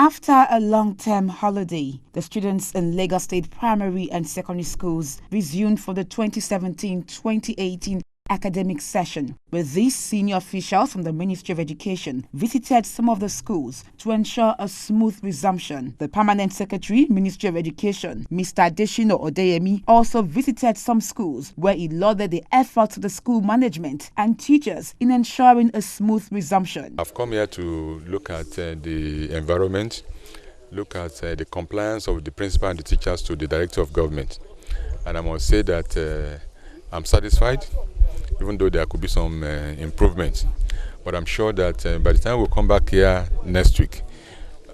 After a long-term holiday, the students in Lagos State primary and secondary schools resumed for the 2017-2018 academic session, with these senior officials from the Ministry of Education visited some of the schools to ensure a smooth resumption. The Permanent Secretary, Ministry of Education, Mr. Adeshino Odeyemi, also visited some schools where he lauded the efforts of the school management and teachers in ensuring a smooth resumption. I've come here to look at the environment, look at the compliance of the principal and the teachers to the Director of Government. And I must say that I'm satisfied, even though there could be some improvements. But I'm sure that by the time we come back here next week,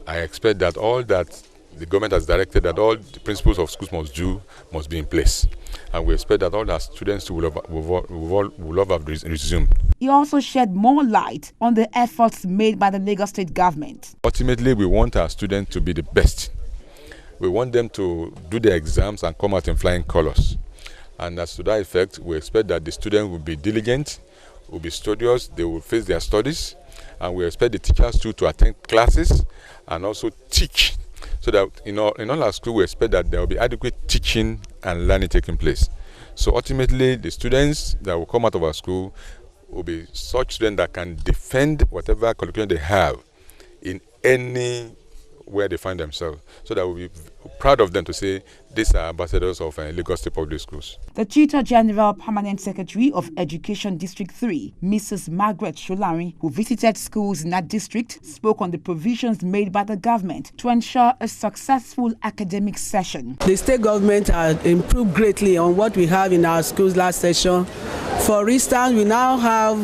I expect that all that the government has directed, that all the principles of schools must do, must be in place. And we expect that all our students will have resumed. He also shed more light on the efforts made by the Lagos State government. Ultimately, we want our students to be the best. We want them to do their exams and come out in flying colors. And as to that effect, we expect that the students will be diligent, will be studious, they will face their studies, and we expect the teachers too to attend classes and also teach. So that in all our schools, we expect that there will be adequate teaching and learning taking place. So ultimately, the students that will come out of our school will be such students that can defend whatever curriculum they have in any where they find themselves, so that we'll be proud of them to say these are ambassadors of Lagos State Public Schools. The Tutor General Permanent Secretary of Education District 3, Mrs. Margaret Sholari, who visited schools in that district, spoke on the provisions made by the government to ensure a successful academic session. The state government has improved greatly on what we have in our schools last session. For instance, we now have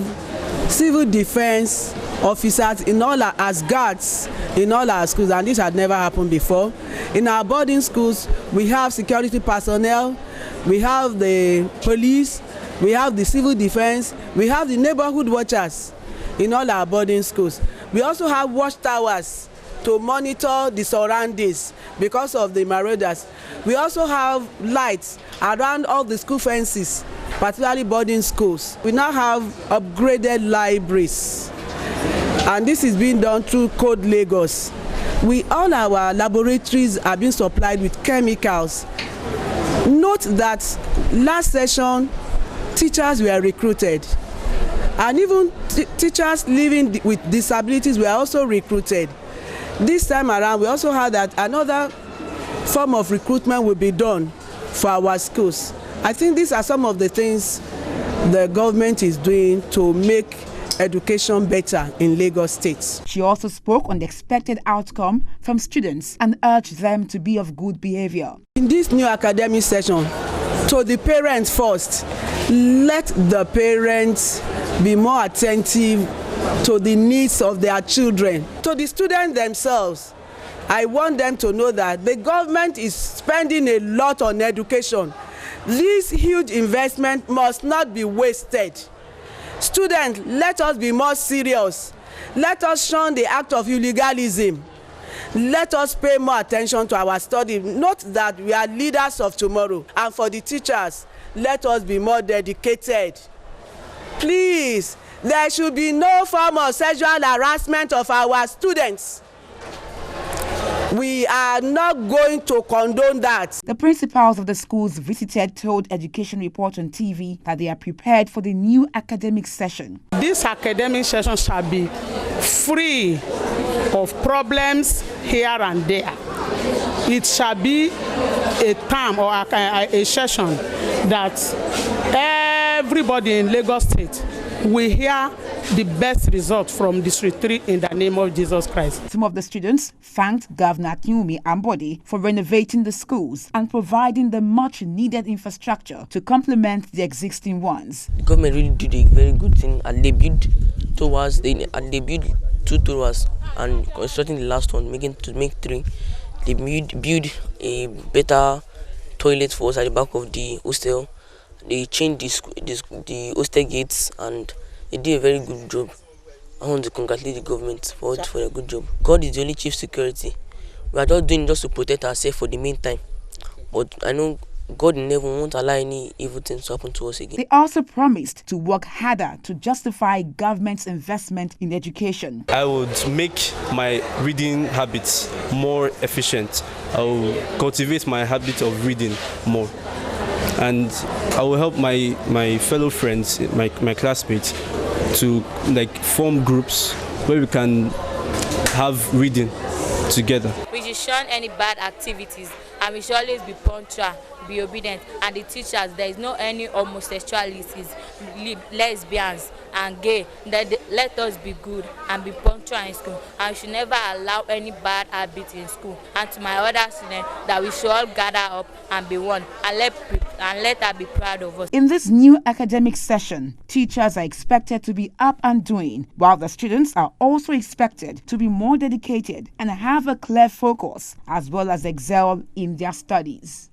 civil defense officers in all our, as guards in all our schools, and this had never happened before. In our boarding schools, we have security personnel, we have the police, we have the civil defense, we have the neighborhood watchers in all our boarding schools. We also have watchtowers to monitor the surroundings because of the marauders. We also have lights around all the school fences, particularly boarding schools. We now have upgraded libraries, and this is being done through Code Lagos. All our laboratories are being supplied with chemicals. Note that last session, teachers were recruited, and even teachers living with disabilities were also recruited. This time around, we also heard that another form of recruitment will be done for our schools. I think these are some of the things the government is doing to make education better in Lagos State. She also spoke on the expected outcome from students and urged them to be of good behavior. In this new academic session, to the parents first, let the parents be more attentive to the needs of their children. To the students themselves, I want them to know that the government is spending a lot on education. This huge investment must not be wasted. Students, let us be more serious. Let us shun the act of illegalism. Let us pay more attention to our study. Note that we are leaders of tomorrow. And for the teachers, let us be more dedicated. Please, there should be no form of sexual harassment of our students. We are not going to condone that. The principals of the schools visited told Education Report on TV that they are prepared for the new academic session. This academic session shall be free of problems here and there. It shall be a term or a session that everybody in Lagos State will hear the best result from District 3 in the name of Jesus Christ. Some of the students thanked Governor Akinwumi Ambode for renovating the schools and providing the much-needed infrastructure to complement the existing ones. The government really did a very good thing, and they built two towers and constructing the last one, to make three. They build a better toilet for us at the back of the hostel. They changed the hostel gates, and they did a very good job. I want to congratulate the government for a good job. God is the only chief security. We are not doing just to protect ourselves for the meantime. But I know God in heaven won't allow any evil things to happen to us again. They also promised to work harder to justify government's investment in education. I would make my reading habits more efficient. I will cultivate my habit of reading more. And I will help my fellow friends, my classmates, to form groups where we can have reading together. We should shun any bad activities, and we should always be punctual, be obedient, and the teachers, there is no any homosexualities, lesbians and gay. Let us be good and be punctual in school, and we should never allow any bad habits in school. And to my other students, that we should all gather up and be one, and let her be proud of us. In this new academic session, teachers are expected to be up and doing, while the students are also expected to be more dedicated and have a clear focus, as well as excel in their studies.